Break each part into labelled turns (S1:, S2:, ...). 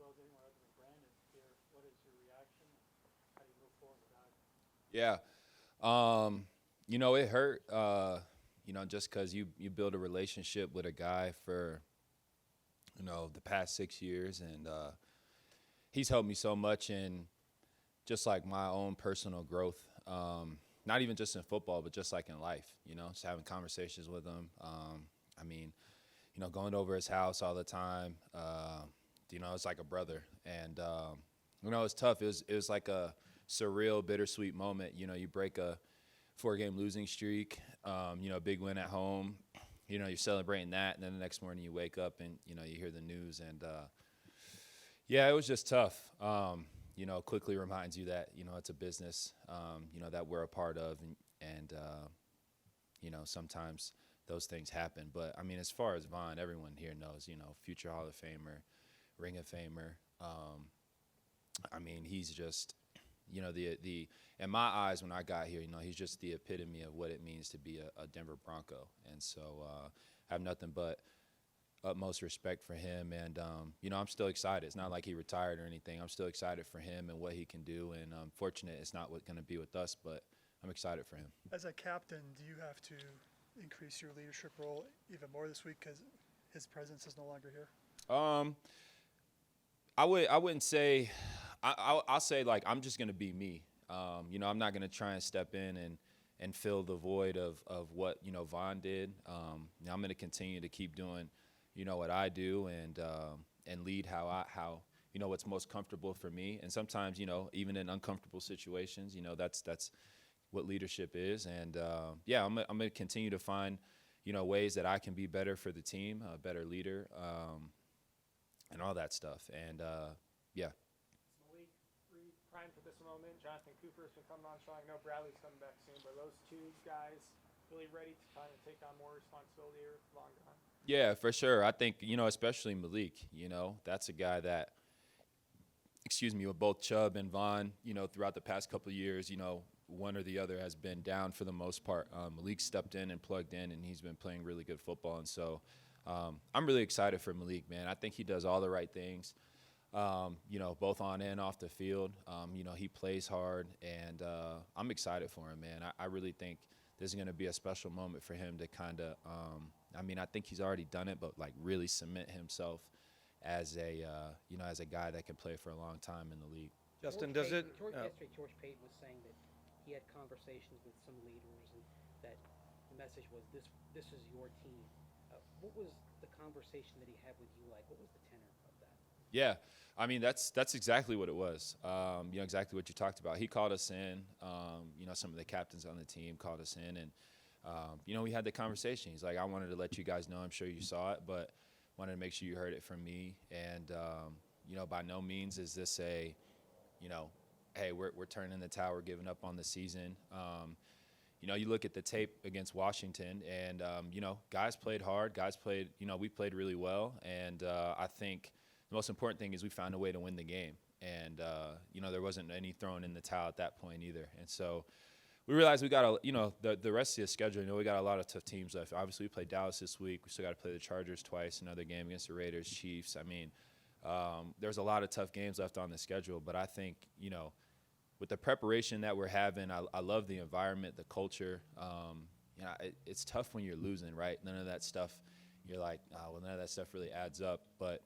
S1: well as anyone other than Brandon here. What is your reaction? How do you move forward without it?
S2: Yeah. It hurt. Just because you build a relationship with a guy for the past 6 years, and he's helped me so much in just like my own personal growth. Not even just in football, but just like in life. Just having conversations with him. I mean, going over his house all the time. It's like a brother, and it's tough. It was like a surreal, bittersweet moment. You break a 4-game losing streak. Big win at home. You're celebrating that, and then the next morning you wake up and you hear the news, and yeah, it was just tough. Quickly reminds you that it's a business, that we're a part of, and sometimes those things happen. But I mean, as far as Vaughn, everyone here knows, future Hall of Famer, Ring of Famer. I mean, he's just, the in my eyes when I got here, he's just the epitome of what it means to be a Denver Bronco, and so I have nothing but utmost respect for him, and I'm still excited. It's not like he retired or anything. I'm still excited for him and what he can do, and I'm fortunate it's not what's going to be with us, but I'm excited for him.
S3: As a captain, do you have to increase your leadership role even more this week because his presence is no longer here?
S2: I wouldn't say. I'll say like I'm just gonna be me. I'm not gonna try and step in and fill the void of what Vaughn did. I'm gonna continue to keep doing what I do, and lead how what's most comfortable for me. And sometimes even in uncomfortable situations, that's what leadership is. And yeah, I'm gonna continue to find ways that I can be better for the team, a better leader, and all that stuff. And yeah.
S1: Malik, primed for this moment. Jonathan Cooper's been coming on strong. I know Bradley's coming back soon, but those two guys really ready to kind of take on more responsibility here long gone.
S2: Yeah, for sure. I think, especially Malik, that's a guy that, excuse me, with both Chubb and Vaughn, throughout the past couple of years, one or the other has been down for the most part. Malik stepped in and plugged in, and he's been playing really good football. And so I'm really excited for Malik, man. I think he does all the right things, both on and off the field. He plays hard, and I'm excited for him, man. I really think this is going to be a special moment for him to kind of, I think he's already done it, but like really cement himself as as a guy that can play for a long time in the league.
S4: Justin,
S5: George
S4: does it?
S5: Payton, yesterday, George Payton was saying that he had conversations with some leaders, and that the message was this is your team. What was the conversation that he had with you like? What was the tenor of that?
S2: Yeah, I mean that's exactly what it was. Exactly what you talked about. He called us in. Some of the captains on the team called us in, and we had the conversation. He's like, I wanted to let you guys know. I'm sure you saw it, but wanted to make sure you heard it from me. And by no means is this a, hey, we're turning the towel, we're giving up on the season. You look at the tape against Washington, and guys played hard. Guys played. We played really well, and I think the most important thing is we found a way to win the game. And there wasn't any throwing in the towel at that point either. And so we realized we got the rest of the schedule. We got a lot of tough teams left. Obviously, we played Dallas this week. We still got to play the Chargers twice. Another game against the Raiders, Chiefs. I mean, there's a lot of tough games left on the schedule. But I think with the preparation that we're having, I love the environment, the culture. It's tough when you're losing, right? None of that stuff. You're like, oh, well, none of that stuff really adds up. But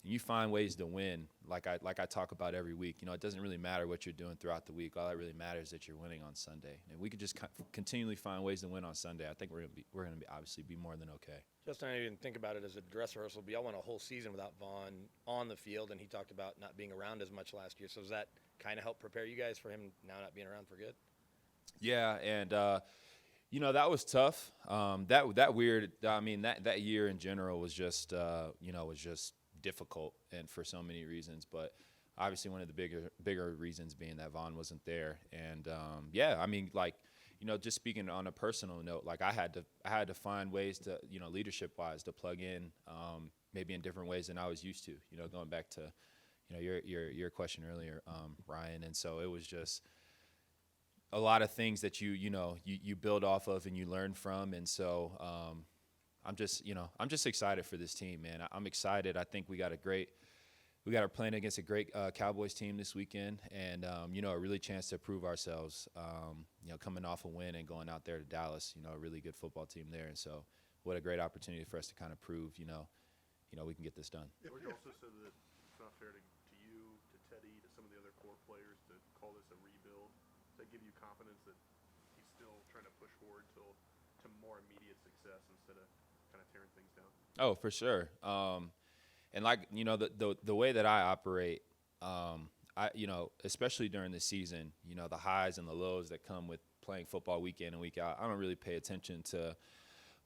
S2: you find ways to win, like I talk about every week. It doesn't really matter what you're doing throughout the week. All that really matters is that you're winning on Sunday. And we could just continually find ways to win on Sunday. I think we're gonna be obviously be more than okay.
S4: Justin, I didn't think about it as a dress rehearsal, but y'all went a whole season without Vaughn on the field, and he talked about not being around as much last year. So does that kind of help prepare you guys for him now not being around for good?
S2: Yeah, and that was tough. That weird. I mean, that year in general was just was just difficult, and for so many reasons. But obviously, one of the bigger reasons being that Vaughn wasn't there. And yeah, I mean, like just speaking on a personal note, like I had to find ways to leadership wise to plug in, maybe in different ways than I was used to. Going back to your question earlier, Ryan. And so it was just a lot of things that you build off of and you learn from. And so I'm just excited for this team, man. I'm excited. I think we got a great we got our playing against a great Cowboys team this weekend, and a really chance to prove ourselves. Coming off a win and going out there to Dallas, a really good football team there, and so what a great opportunity for us to kind of prove, we can get this done.
S6: George also said that it's not fair to you, to Teddy, to some of the other core players to call this a rebuild. Does that give you confidence that he's still trying to push forward to more immediate success instead of kind of tearing things down?
S2: Oh, for sure. And the way that I operate, especially during the season, the highs and the lows that come with playing football week in and week out, I don't really pay attention to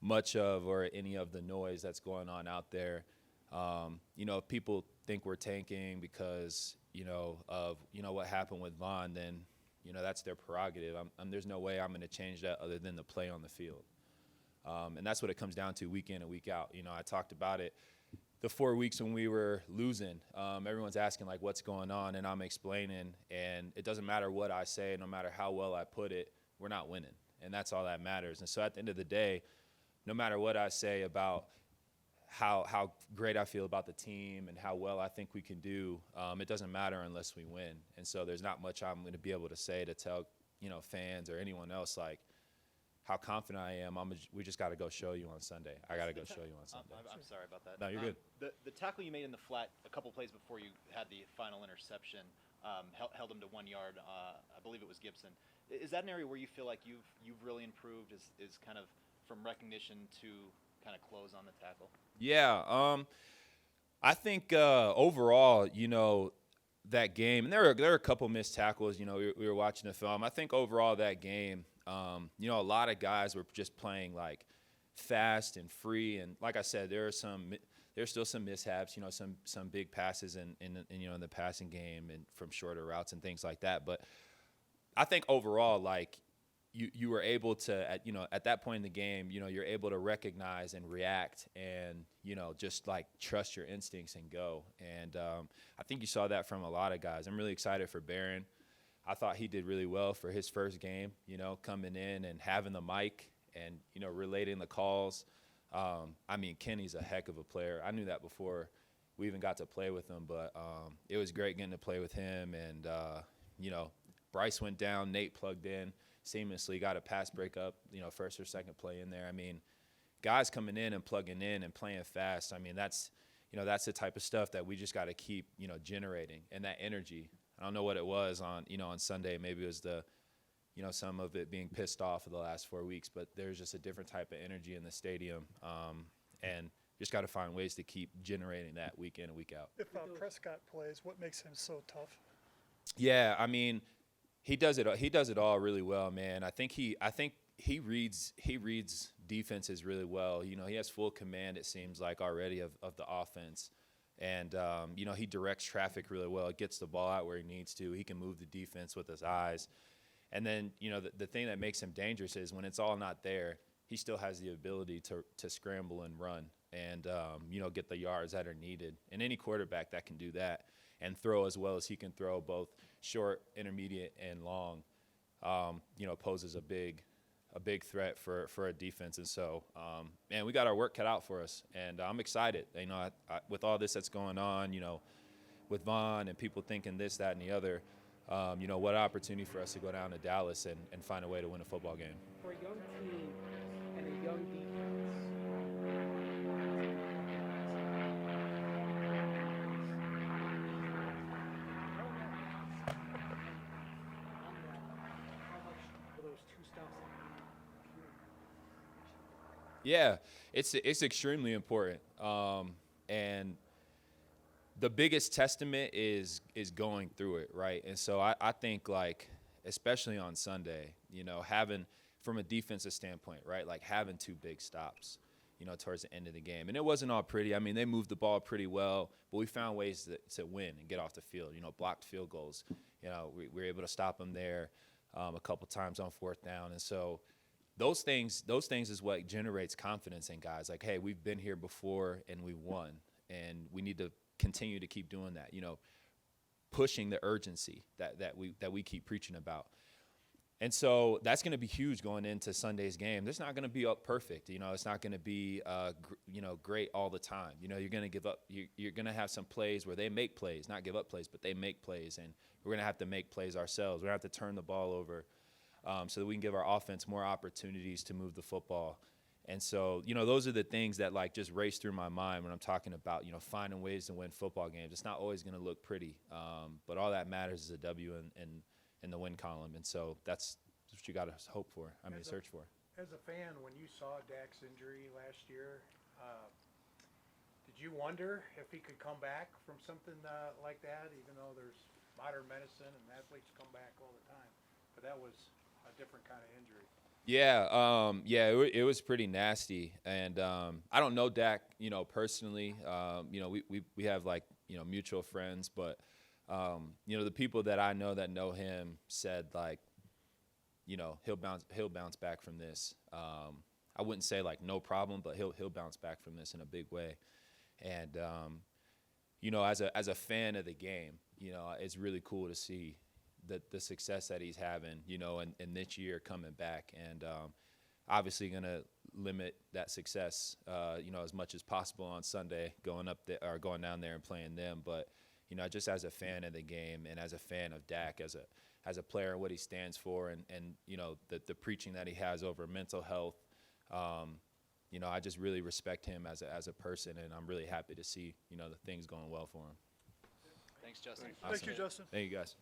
S2: much of or any of the noise that's going on out there. If people think we're tanking because, of what happened with Vaughn, then, that's their prerogative. There's no way I'm going to change that other than the play on the field. And that's what it comes down to week in and week out. I talked about it the 4 weeks when we were losing. Everyone's asking, like, what's going on, and I'm explaining. And it doesn't matter what I say, no matter how well I put it, we're not winning. And that's all that matters. And so at the end of the day, no matter what I say about how great I feel about the team and how well I think we can do, it doesn't matter unless we win. And so there's not much I'm going to be able to say to tell, fans or anyone else, like, how confident I am. We just got to go show you on Sunday. I got to go show you on Sunday.
S7: I'm sorry about that.
S2: No, you're good.
S7: The tackle you made in the flat a couple plays before you had the final interception held him to 1 yard. I believe it was Gibson. Is that an area where you feel like you've really improved? Is kind of from recognition to kind of close on the tackle? Yeah,
S2: I think overall, that game, and there were a couple missed tackles. We were watching the film. I think overall that game, a lot of guys were just playing like fast and free, and like I said, there's still some mishaps. Some big passes in the passing game and from shorter routes and things like that. But I think overall, like, you were able to, at that point in the game, you're able to recognize and react and, just like trust your instincts and go. And I think you saw that from a lot of guys. I'm really excited for Barron. I thought he did really well for his first game, coming in and having the mic and, relating the calls. Kenny's a heck of a player. I knew that before we even got to play with him, but it was great getting to play with him. And, Bryce went down, Nate plugged in seamlessly, got a pass breakup, first or second play in there. Guys coming in and plugging in and playing fast. That's the type of stuff that we just got to keep, generating, and that energy. I don't know what it was on Sunday. Maybe it was some of it being pissed off of the last 4 weeks, but there's just a different type of energy in the stadium. And just got to find ways to keep generating that week in and week out.
S3: If Prescott plays, what makes him so tough?
S2: Yeah, he does it. He does it all really well, man. I think he reads defenses really well. He has full command, it seems like, already of the offense, and he directs traffic really well. Gets the ball out where he needs to. He can move the defense with his eyes, and then the thing that makes him dangerous is when it's all not there, he still has the ability to scramble and run and get the yards that are needed. And any quarterback that can do that and throw as well as he can throw, both short, intermediate, and long, poses a big threat for a defense. And so, we got our work cut out for us, and I'm excited. With all this that's going on, with Vaughn and people thinking this, that, and the other, what an opportunity for us to go down to Dallas and find a way to win a football game.
S5: For a young team and a young defense,
S2: Yeah, it's extremely important, and the biggest testament is going through it, right? And so I think, like, especially on Sunday, having, from a defensive standpoint, right, like having 2 big stops, towards the end of the game. And it wasn't all pretty. They moved the ball pretty well, but we found ways to win and get off the field, blocked field goals. We were able to stop them there a couple times on 4th down. And so those things is what generates confidence in guys. Like, hey, we've been here before and we won, and we need to continue to keep doing that. Pushing the urgency that we keep preaching about. And so that's going to be huge going into Sunday's game. There's not going to be up perfect. It's not going to be, great all the time. You're going to give up. You're going to have some plays where they make plays, not give up plays, but they make plays. And we're going to have to make plays ourselves. We're going to have to turn the ball over so that we can give our offense more opportunities to move the football. And so, those are the things that, just race through my mind when I'm talking about, finding ways to win football games. It's not always going to look pretty, but all that matters is a W in the win column. And so that's what you got to hope for, search for.
S8: As a fan, when you saw Dak's injury last year, did you wonder if he could come back from something like that, even though there's modern medicine and athletes come back all the time? But that was a different kind of injury.
S2: Yeah, it was pretty nasty, and I don't know Dak, personally. We have mutual friends, but the people that I know him said he'll bounce back from this. I wouldn't say no problem, but he'll bounce back from this in a big way, and as a fan of the game, it's really cool to see the success that he's having, and this year coming back, and obviously going to limit that success, as much as possible on Sunday, going up there or going down there and playing them. But just as a fan of the game and as a fan of Dak, as a player and what he stands for, and the preaching that he has over mental health, I just really respect him as a person, and I'm really happy to see the things going well for him.
S7: Thanks, Justin.
S2: Awesome.
S3: Thank you, Justin.
S2: Thank you, guys.